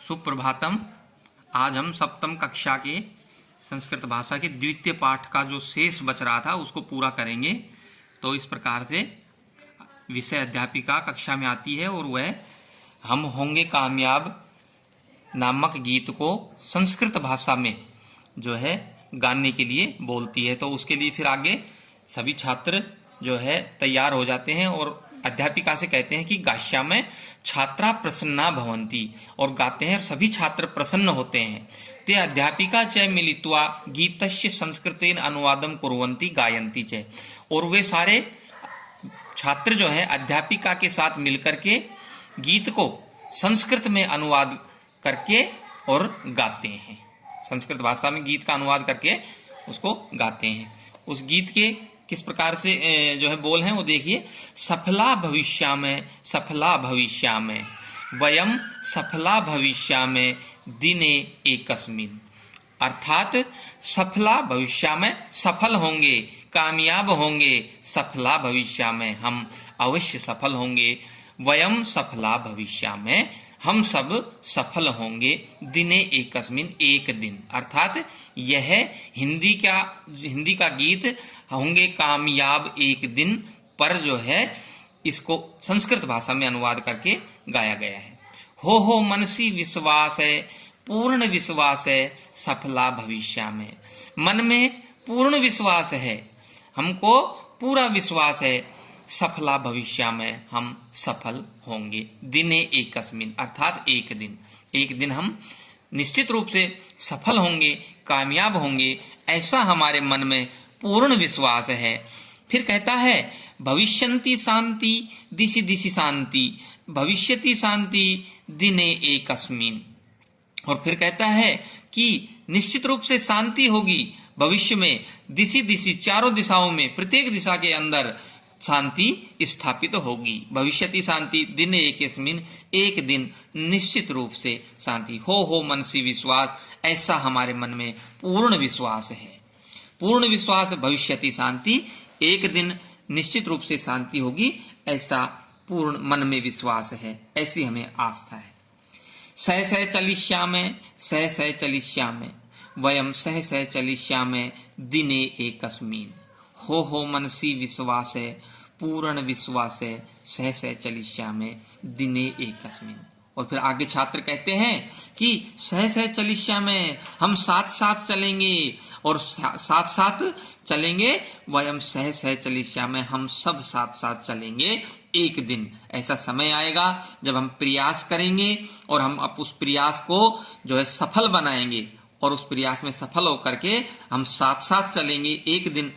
सुप्रभातम। आज हम सप्तम कक्षा के संस्कृत भाषा के द्वितीय पाठ का जो शेष बच रहा था उसको पूरा करेंगे। तो इस प्रकार से विषय अध्यापिका कक्षा में आती है और वह हम होंगे कामयाब नामक गीत को संस्कृत भाषा में जो है गाने के लिए बोलती है। तो उसके लिए फिर आगे सभी छात्र जो है तैयार हो जाते हैं और अध्यापिका से कहते हैं कि गास्यामः छात्रा प्रसन्ना भवन्ति, और गाते हैं और सभी छात्र प्रसन्न होते हैं। ते अध्यापिका च मिलित्वा गीतस्य संस्कृतेन अनुवादम कुर्वन्ति गायन्ति च, और वे सारे छात्र जो है अध्यापिका के साथ मिलकर के गीत को संस्कृत में अनुवाद करके और गाते हैं। संस्कृत भाषा में गीत का अनुवाद करके उसको गाते हैं। उस गीत के किस प्रकार से जो है बोल हैं वो देखिए। सफला भविष्यामः सफला भविष्यामः वयम सफला भविष्यामः दिने एकस्मिन्, अर्थात सफला भविष्यामः सफल होंगे, कामयाब होंगे, सफला भविष्यामः हम अवश्य सफल होंगे, वयम सफला भविष्यामः हम सब सफल होंगे, दिने एकस्मिन् एक दिन, अर्थात यह हिंदी का गीत होंगे कामयाब एक दिन पर जो है इसको संस्कृत भाषा में अनुवाद करके गाया गया है। हो मनसी विश्वास है, पूर्ण विश्वास है, सफला भविष्यामः, मन में पूर्ण विश्वास है, हमको पूरा विश्वास है, सफला भविष्यामः हम सफल होंगे, दिने एकस्मिन् अर्थात एक दिन हम निश्चित रूप से सफल होंगे, कामयाब होंगे, ऐसा हमारे मन में पूर्ण विश्वास है। फिर कहता है भविष्यन्ति शांति दिशि दिशि शांति, भविष्यति शांति दिने एकस्मिन्, और फिर कहता है कि निश्चित रूप से शांति होगी भविष्य में, दिशि दिशि चारों दिशाओं में, प्रत्येक दिशा के अंदर शांति स्थापित होगी। भविष्यति शांति दिने एकस्मिन् एक दिन निश्चित रूप से शांति। हो मनसी विश्वास, ऐसा हमारे मन में पूर्ण विश्वास है, पूर्ण विश्वास। भविष्यति शांति, एक दिन निश्चित रूप से शांति होगी, ऐसा पूर्ण मन में विश्वास है, ऐसी हमें आस्था है। सह चलिष्यामः वयम सह चलिष्यामः दिने एकस्मिन्, हो मनसी विश्वास है, पूर्ण विश्वास है, सह चलिष्यामः दिने एकस्मिन्। और फिर आगे छात्र कहते हैं कि सह चलिष्यामः हम साथ साथ चलेंगे, और साथ साथ चलेंगे, वयम सह चलिष्यामः हम सब साथ साथ चलेंगे एक दिन। ऐसा समय आएगा जब हम प्रयास करेंगे और हम उस प्रयास को जो है सफल बनाएंगे, और उस प्रयास में सफल होकर के हम साथ साथ चलेंगे, एक दिन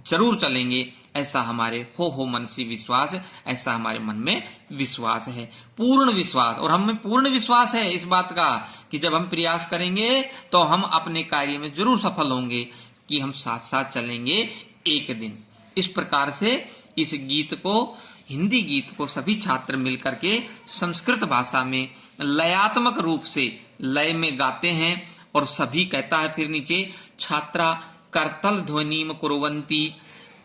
जरूर चलेंगे, ऐसा हमारे हो मनसी विश्वास, ऐसा हमारे मन में विश्वास है, पूर्ण विश्वास। और हमें पूर्ण विश्वास है इस बात का कि जब हम प्रयास करेंगे तो हम अपने कार्य में जरूर सफल होंगे, कि हम साथ साथ चलेंगे एक दिन। इस प्रकार से इस गीत को, हिंदी गीत को सभी छात्र मिलकर के संस्कृत भाषा में लयात्मक रूप से लय में गाते हैं। और सभी कहता है फिर नीचे, छात्रा करतल ध्वनिम कुर्वन्ति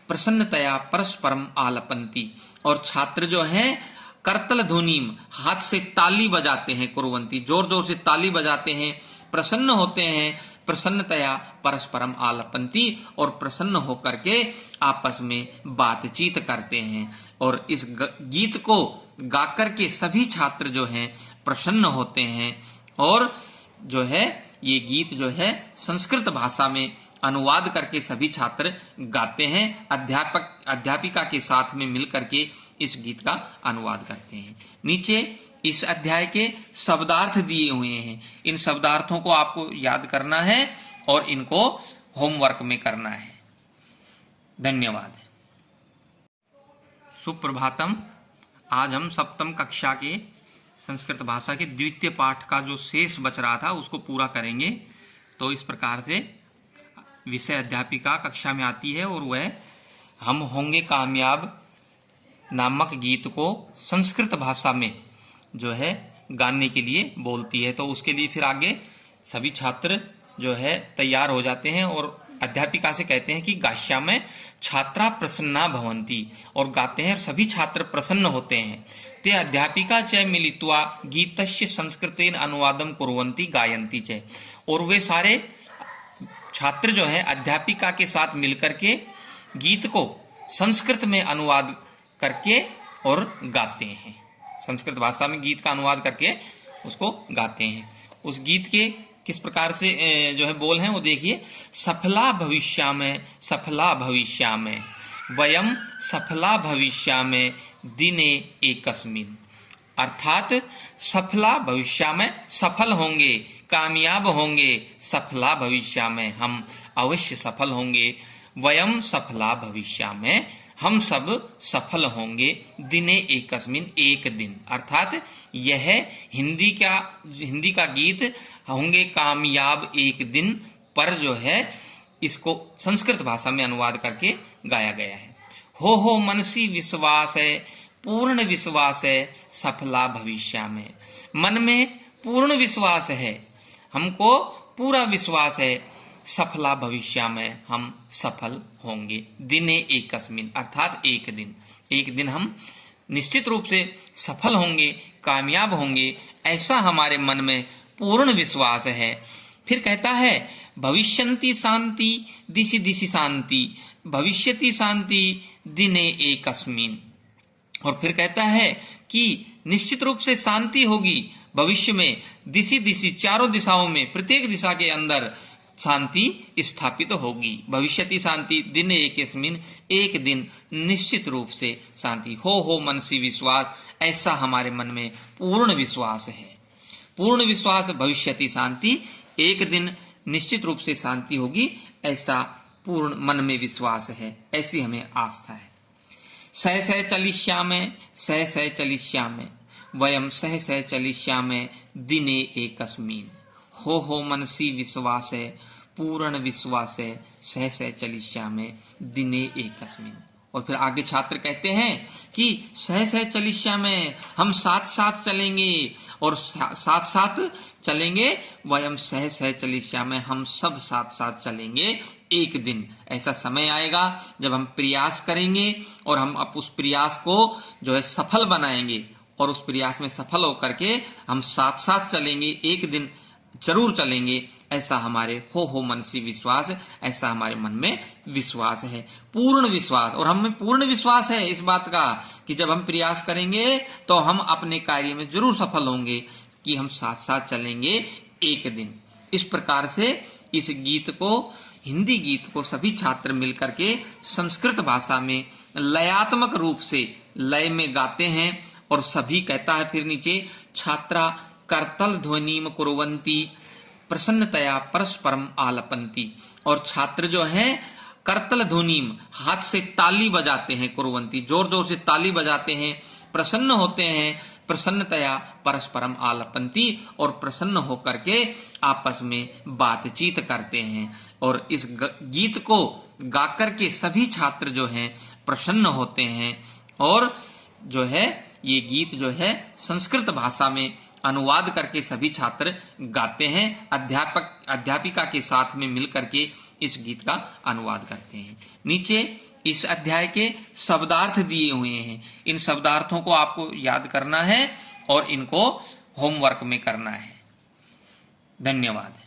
प्रसन्नतया परस्परम आलपन्ति, और छात्र जो हैं करतल ध्वनिम हाथ से ताली बजाते हैं, कुर्वन्ति जोर जोर से ताली बजाते हैं, प्रसन्न होते हैं, प्रसन्नतया परस्परम आलपन्ति, और प्रसन्न होकर के आपस में बातचीत करते हैं। और इस गीत को गाकर के सभी छात्र जो हैं प्रसन्न होते हैं, और जो है ये गीत जो है संस्कृत भाषा में अनुवाद करके सभी छात्र गाते हैं, अध्यापिका के साथ में मिलकर के इस गीत का अनुवाद करते हैं। नीचे इस अध्याय के शब्दार्थ दिए हुए हैं, इन शब्दार्थों को आपको याद करना है और इनको होमवर्क में करना है। धन्यवाद। सुप्रभातम। आज हम सप्तम कक्षा के संस्कृत भाषा के द्वितीय पाठ का जो शेष बच रहा था उसको पूरा करेंगे। तो इस प्रकार से विषय अध्यापिका कक्षा में आती है और वह हम होंगे कामयाब नामक गीत को संस्कृत भाषा में जो है गाने के लिए बोलती है। तो उसके लिए फिर आगे सभी छात्र जो है तैयार हो जाते हैं और अध्यापिका से कहते हैं कि गास्यामः छात्रा प्रसन्ना भवन्ति, और गाते हैं सभी छात्र प्रसन्न होते हैं। ते अध्यापिका च मिलित्वा गीतस्य संस्कृतेन अनुवादम कुर्वन्ति गायन्ति च, और वे सारे छात्र जो है अध्यापिका के साथ मिलकर के गीत को संस्कृत में अनुवाद करके और गाते हैं। संस्कृत भाषा में गीत का अनुवाद करके उसको गाते हैं। उस गीत के किस प्रकार से जो है बोल हैं वो देखिए। सफला भविष्यामः, सफला भविष्यामः, वयम सफला भविष्यामः दिने एकस्मिन्, अर्थात सफला भविष्यामः, सफल होंगे, कामयाब होंगे, सफला भविष्यामः, हम अवश्य सफल होंगे, वयम सफला भविष्यामः, हम सब सफल होंगे, दिने एकस्मिन्, एक दिन, अर्थात यह हिंदी का गीत होंगे कामयाब एक दिन पर जो है इसको संस्कृत भाषा में अनुवाद करके गाया गया है। हो मनसी विश्वास है, पूर्ण विश्वास है, सफला भविष्यामः, मन में पूर्ण विश्वास है, हमको पूरा विश्वास है, सफला भविष्यामः, हम सफल होंगे, दिने एकस्मिन्, अर्थात एक दिन हम निश्चित रूप से सफल होंगे, कामयाब होंगे, ऐसा हमारे मन में पूर्ण विश्वास है। फिर कहता है भविष्यन्ति शांति दिशि दिशि शांति, भविष्यति शांति दिने एकस्मिन्, और फिर कहता है कि निश्चित रूप से शांति होगी भविष्य में, दिशि दिशि, चारों दिशाओं में, प्रत्येक दिशा के अंदर शांति स्थापित होगी। भविष्यति शांति दिने एकस्मिन्, एक दिन निश्चित रूप से शांति। हो मनसी विश्वास, ऐसा हमारे मन में पूर्ण विश्वास है, पूर्ण विश्वास। भविष्यति शांति, एक दिन निश्चित रूप से शांति होगी, ऐसा पूर्ण मन में विश्वास है, ऐसी हमें आस्था है। सह चलिष्यामः, सह चलिष्यामः, वयम सह चलिष्यामः दिने एकस्मिन्, हो मनसी विश्वास है, पूर्ण विश्वास है, सह चलिष्यामः दिने एकस्मिन्। और फिर आगे छात्र कहते हैं कि सह चलिष्यामः, हम साथ साथ चलेंगे, और साथ साथ चलेंगे, वयम सह चलिष्यामः, हम सब साथ साथ चलेंगे, एक दिन ऐसा समय आएगा जब हम प्रयास करेंगे और हम उस प्रयास को जो है सफल बनाएंगे, और उस प्रयास में सफल होकर के हम साथ साथ चलेंगे, एक दिन जरूर चलेंगे, ऐसा हमारे हो मनसी विश्वास, ऐसा हमारे मन में विश्वास है, पूर्ण विश्वास। और हमें पूर्ण विश्वास है इस बात का कि जब हम प्रयास करेंगे तो हम अपने कार्य में जरूर सफल होंगे, कि हम साथ साथ चलेंगे एक दिन। इस प्रकार से इस गीत को, हिंदी गीत को सभी छात्र मिलकर के संस्कृत भाषा में लयात्मक रूप से लय में गाते हैं। और सभी कहता है फिर नीचे, छात्रा करतल ध्वनिम कुर्वन्ति प्रसन्नतया परस्परम आलपन्ति, और छात्र जो हैं करतल ध्वनिम, हाथ से ताली बजाते हैं, कुर्वन्ति, जोर जोर से ताली बजाते हैं, प्रसन्न होते हैं, प्रसन्नतया परस्परम आलपन्ति, और प्रसन्न होकर के आपस में बातचीत करते हैं। और इस गीत को गाकर के सभी छात्र जो हैं प्रसन्न होते हैं, और जो है ये गीत जो है संस्कृत भाषा में अनुवाद करके सभी छात्र गाते हैं, अध्यापिका के साथ में मिलकर के इस गीत का अनुवाद करते हैं। नीचे इस अध्याय के शब्दार्थ दिए हुए हैं, इन शब्दार्थों को आपको याद करना है और इनको होमवर्क में करना है। धन्यवाद।